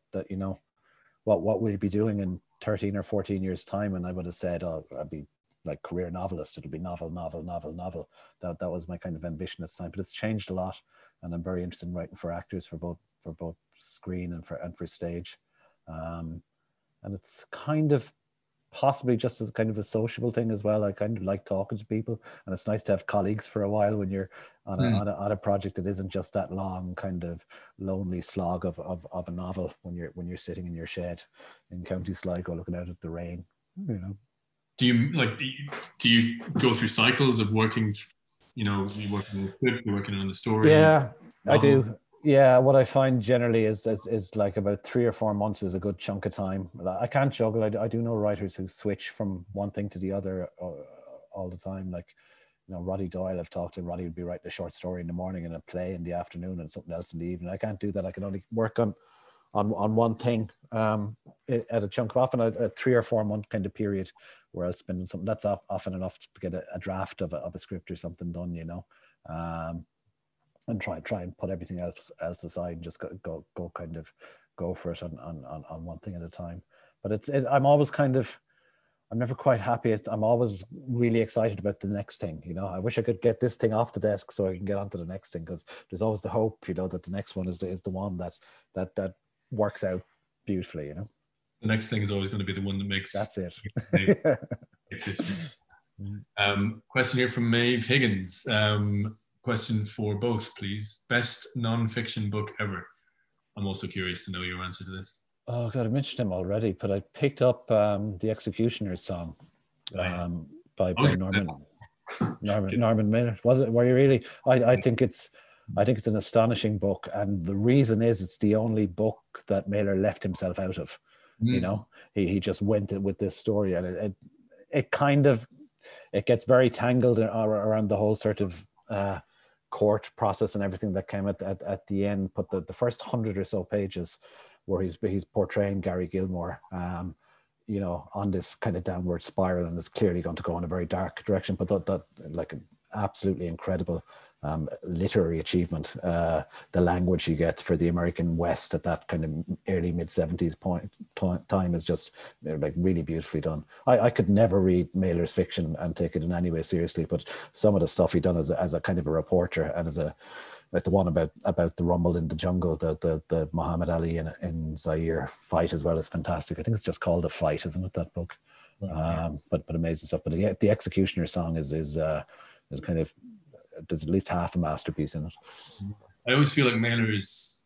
what will you be doing in 13 or 14 years time, and I would have said, oh, I'd be like career novelist. It'll be novel. That was my kind of ambition at the time. But it's changed a lot, and I'm very interested in writing for actors for both screen and for stage. And it's kind of possibly just as kind of a sociable thing as well. I kind of like talking to people, and it's nice to have colleagues for a while when you're on a project that isn't just that long kind of lonely slog of a novel when you're sitting in your shed in County Sligo looking out at the rain. Do you go through cycles of working, you're working on the script, you're working on the story? Yeah, I do. Yeah, what I find generally is like about 3 or 4 months is a good chunk of time. I can't juggle. I do know writers who switch from one thing to the other all the time. Like, Roddy Doyle, I've talked to. Roddy would be writing a short story in the morning and a play in the afternoon and something else in the evening. I can't do that. I can only work on one thing at a chunk of often a 3 or 4 month kind of period where I'll spend something that's often enough to get a draft of a script or something done, and try and put everything else aside and just go kind of go for it on one thing at a time. But I'm always kind of, I'm never quite happy. I'm always really excited about the next thing. You know, I wish I could get this thing off the desk so I can get on to the next thing, because there's always the hope, you know, that the next one is the one that works out beautifully. You know, the next thing is always going to be the one that makes. That's it. Makes history. Question here from Maeve Higgins. Question for both, please. Best non-fiction book ever. I'm also curious to know your answer to this. Oh God, I mentioned him already, but I picked up The Executioner's Song by Norman Mailer. Was it? Were you really? I think it's an astonishing book, and the reason is it's the only book that Mailer left himself out of. You know, he just went with this story, and it kind of, it gets very tangled around the whole sort of court process and everything that came at the end. But the first 100 or so pages, where he's portraying Gary Gilmore, you know, on this kind of downward spiral, and it's clearly going to go in a very dark direction. But that like an absolutely incredible literary achievement. The language you get for the American West at that kind of early mid-70s time is just, you know, like really beautifully done. I could never read Mailer's fiction and take it in any way seriously, but some of the stuff he done as a kind of a reporter, and as a, like the one about the rumble in the jungle, the Muhammad Ali and Zaire fight as well, is fantastic. I think it's just called A Fight, isn't it, that book? But amazing stuff. But the Executioner's Song is kind of, there's at least half a masterpiece in it. I always feel like Mailer is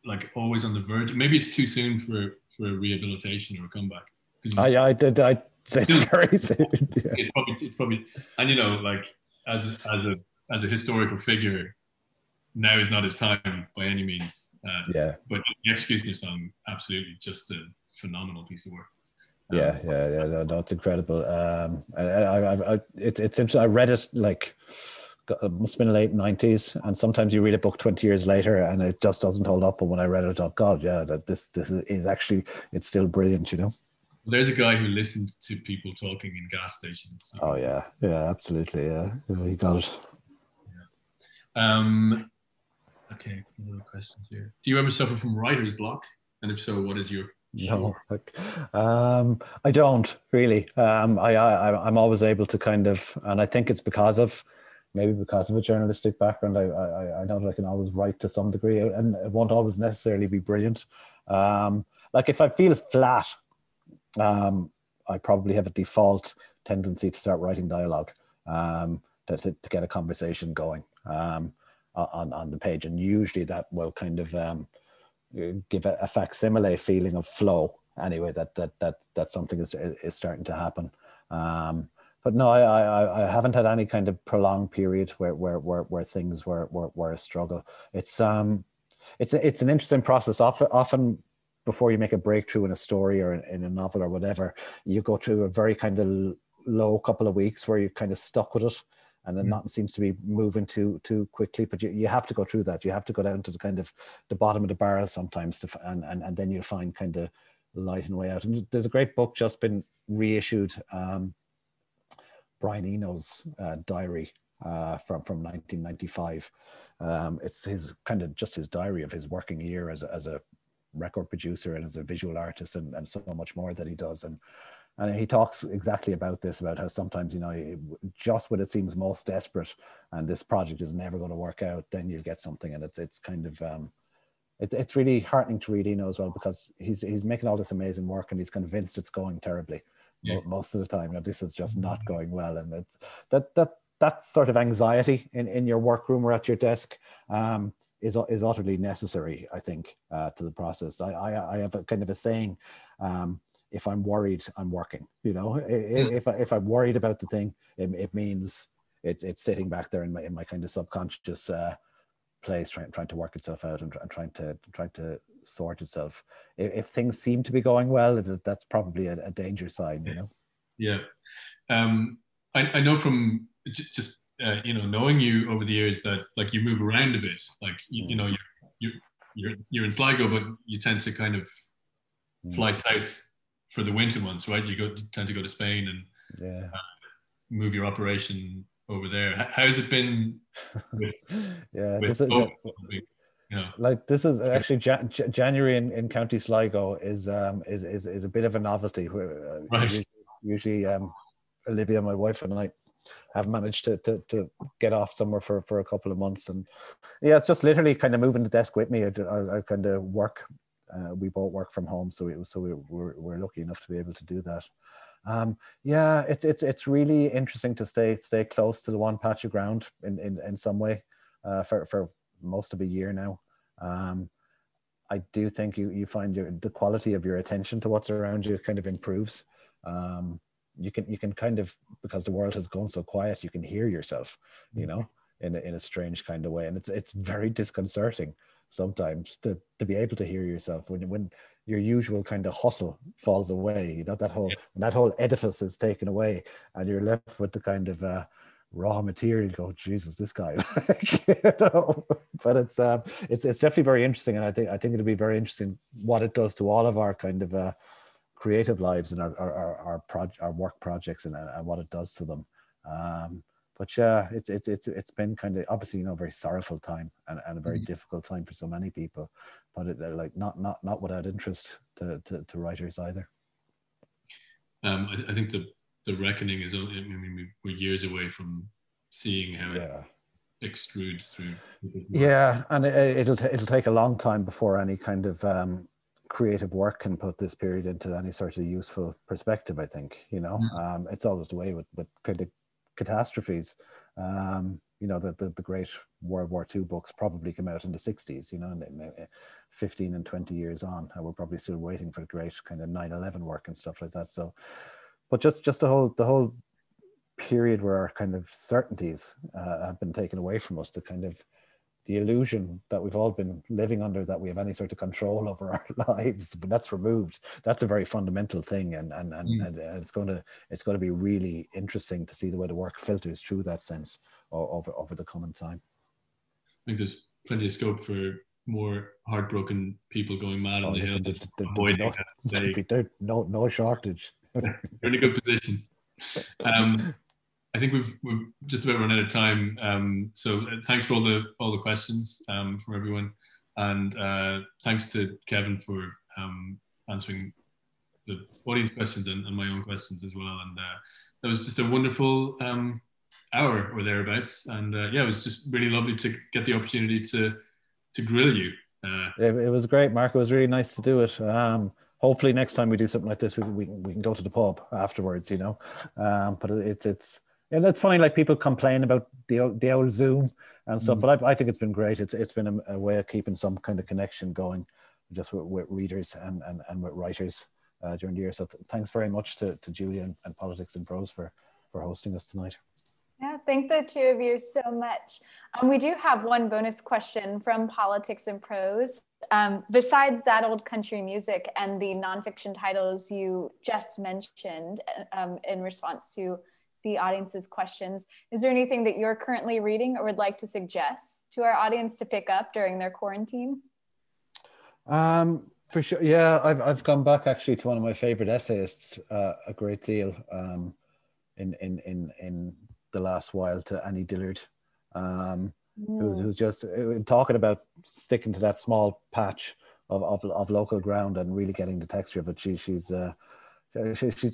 like always on the verge. Maybe it's too soon for a rehabilitation or a comeback. It's very soon. Yeah. It's probably, and you know, like as a historical figure, now is not his time by any means. But The Executioner's Song, absolutely, just a phenomenal piece of work. No, it's incredible. It's interesting. I read it like, it must have been late 90s, and sometimes you read a book 20 years later and it just doesn't hold up. But when I read it, I thought, God, yeah, that this is actually, it's still brilliant, you know. There's a guy who listened to people talking in gas stations. Oh yeah, absolutely, yeah, he got it. Okay, a couple of questions here. Do you ever suffer from writer's block? And if so, what is your... No, I don't really. I'm always able to kind of, and I think it's maybe because of a journalistic background, I know that I can always write to some degree, and it won't always necessarily be brilliant. Like if I feel flat, I probably have a default tendency to start writing dialogue, to get a conversation going on the page, and usually that will kind of give a facsimile feeling of flow anyway, that something is starting to happen. But no, I haven't had any kind of prolonged period where things were a struggle. It's an interesting process. Often before you make a breakthrough in a story or in a novel or whatever, you go through a very kind of low couple of weeks where you're kind of stuck with it, and then nothing seems to be moving too quickly. But you have to go through that. You have to go down to the kind of the bottom of the barrel sometimes, and then you'll find kind of light and way out. And there's a great book just been reissued, Brian Eno's diary from 1995. It's his kind of just his diary of his working year as a record producer and as a visual artist, and so much more that he does. And he talks exactly about this, about how sometimes, you know, just when it seems most desperate and this project is never going to work out, then you'll get something. And it's kind of, it's really heartening to read Eno as well, because he's making all this amazing work and he's convinced it's going terribly. Most of the time, you know, this is just not going well. And it's that sort of anxiety in your workroom or at your desk is utterly necessary, I think, to the process. I have a kind of a saying, if I'm worried, I'm working. You know, if I'm worried about the thing, it means it's sitting back there in my kind of subconscious place, trying to work itself out and trying to sort itself. If things seem to be going well, that's probably a danger sign. You know. Yeah, I know from just you know, knowing you over the years that like you move around a bit. Like you know, you're in Sligo, but you tend to kind of fly south for the winter months, right? You tend to go to Spain and move your operation over there. How's it been with Yeah, both? Yeah. Like this is actually January in County Sligo is a bit of a novelty. Where Right. usually Olivia, my wife, and I have managed to get off somewhere for a couple of months, and yeah, it's just literally kind of moving the desk with me. I kind of work. We both work from home, so we're lucky enough to be able to do that. Yeah, it's really interesting to stay close to the one patch of ground in some way for most of a year now. I do think you find the quality of your attention to what's around you kind of improves. You can kind of, because the world has gone so quiet, you can hear yourself, you know, in a strange kind of way, and it's very disconcerting sometimes to be able to hear yourself when your usual kind of hustle falls away. You know, that whole edifice is taken away, and you're left with the kind of raw material. You go, Jesus, this guy. You know? But it's definitely very interesting, and I think it'll be very interesting what it does to all of our kind of creative lives and our work projects and what it does to them. But yeah, it's been kind of, obviously, you know, a very sorrowful time and a very difficult time for so many people, but like not without interest to writers either. I think the reckoning is, I mean, we're years away from seeing how it extrudes through. Yeah, and it'll take a long time before any kind of creative work can put this period into any sort of useful perspective, I think, you know. It's always the way with kind of catastrophes. You know, the great World War II books probably came out in the 60s, you know, and 15 and 20 years on, and we're probably still waiting for the great kind of 9/11 work and stuff like that. So, but just the whole period where our kind of certainties have been taken away from us, to kind of the illusion that we've all been living under, that we have any sort of control over our lives, but that's removed. That's a very fundamental thing, and it's going to be really interesting to see the way the work filters through that sense over the coming time. I think there's plenty of scope for more heartbroken people going mad on the hill. There's no shortage. You're in a good position. I think we've just about run out of time. So thanks for all the questions from everyone, and thanks to Kevin for answering the audience questions and my own questions as well. And that was just a wonderful hour or thereabouts. And yeah, it was just really lovely to get the opportunity to grill you. It was great, Mark. It was really nice to do it. Hopefully next time we do something like this, we can go to the pub afterwards, you know. But and it's funny, like people complain about the old Zoom and stuff, but I think it's been great. It's been a way of keeping some kind of connection going, just with readers and with writers during the year. So thanks very much to Julia and Politics and Prose for hosting us tonight. Yeah, thank the two of you so much. We do have one bonus question from Politics and Prose. Besides that old country music and the nonfiction titles you just mentioned in response to the audience's questions, is there anything that you're currently reading or would like to suggest to our audience to pick up during their quarantine? For sure, yeah. I've gone back actually to one of my favorite essayists a great deal in the last while, to Annie Dillard, who's just talking about sticking to that small patch of local ground and really getting the texture of it. She's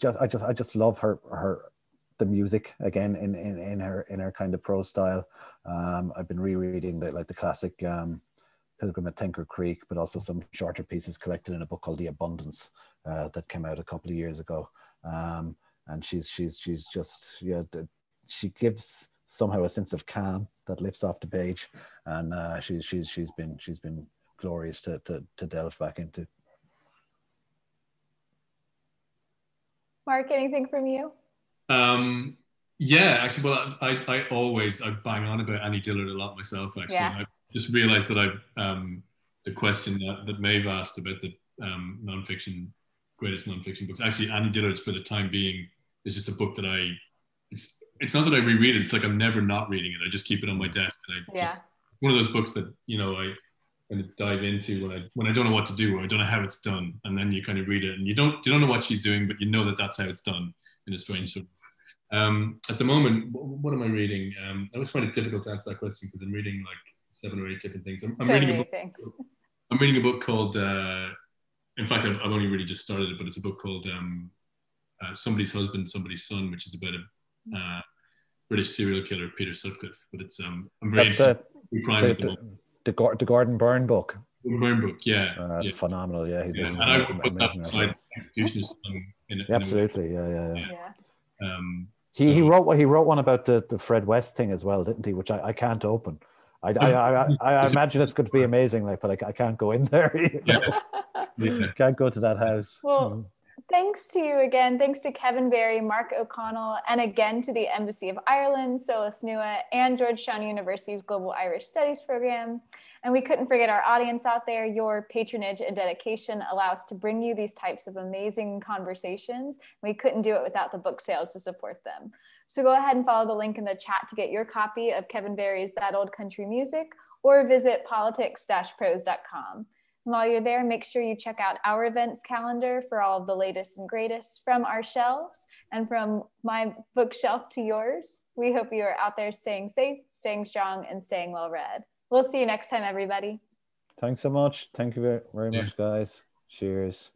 just I just love her the music again in her kind of prose style. I've been rereading the classic Pilgrim at Tinker Creek, but also some shorter pieces collected in a book called The Abundance that came out a couple of years ago. And she's just, yeah, she gives somehow a sense of calm that lifts off the page, and she's been glorious to delve back into. Mark, anything from you? Yeah, actually, well, I bang on about Annie Dillard a lot myself. Actually, yeah. I just realised that the question that Maeve asked about the greatest nonfiction books. Actually, Annie Dillard's, for the time being, is just a book that it's not that I reread it. It's like I'm never not reading it. I just keep it on my desk, and just one of those books that I kind of dive into when I don't know what to do or I don't know how it's done, and then you kind of read it and you don't know what she's doing, but you know that that's how it's done in a strange sort of way. At the moment, what am I reading? I always find it difficult to answer that question because I'm reading like 7 or 8 different things. I'm reading a book. I'm reading a book called. In fact, I've only really just started it, but it's a book called Somebody's Husband, Somebody's Son, which is about a British serial killer, Peter Sutcliffe. But it's I'm very interested in crime at the moment. The Gordon Byrne book. Burn book, yeah. It's phenomenal, yeah. He's and I would put that beside Executioner's Son absolutely, yeah. He wrote one about the Fred West thing as well, didn't he? Which I can't open. I imagine it's going to be amazing, like, but I can't go in there. Can't go to that house. Well, thanks to you again. Thanks to Kevin Barry, Mark O'Connell, and again to the Embassy of Ireland, Solas Nua, and Georgetown University's Global Irish Studies program. And we couldn't forget our audience out there. Your patronage and dedication allow us to bring you these types of amazing conversations. We couldn't do it without the book sales to support them. So go ahead and follow the link in the chat to get your copy of Kevin Barry's That Old Country Music, or visit politics-prose.com. And while you're there, make sure you check out our events calendar for all of the latest and greatest from our shelves and from my bookshelf to yours. We hope you are out there staying safe, staying strong, and staying well read. We'll see you next time, everybody. Thanks so much. Thank you very much, guys. Cheers.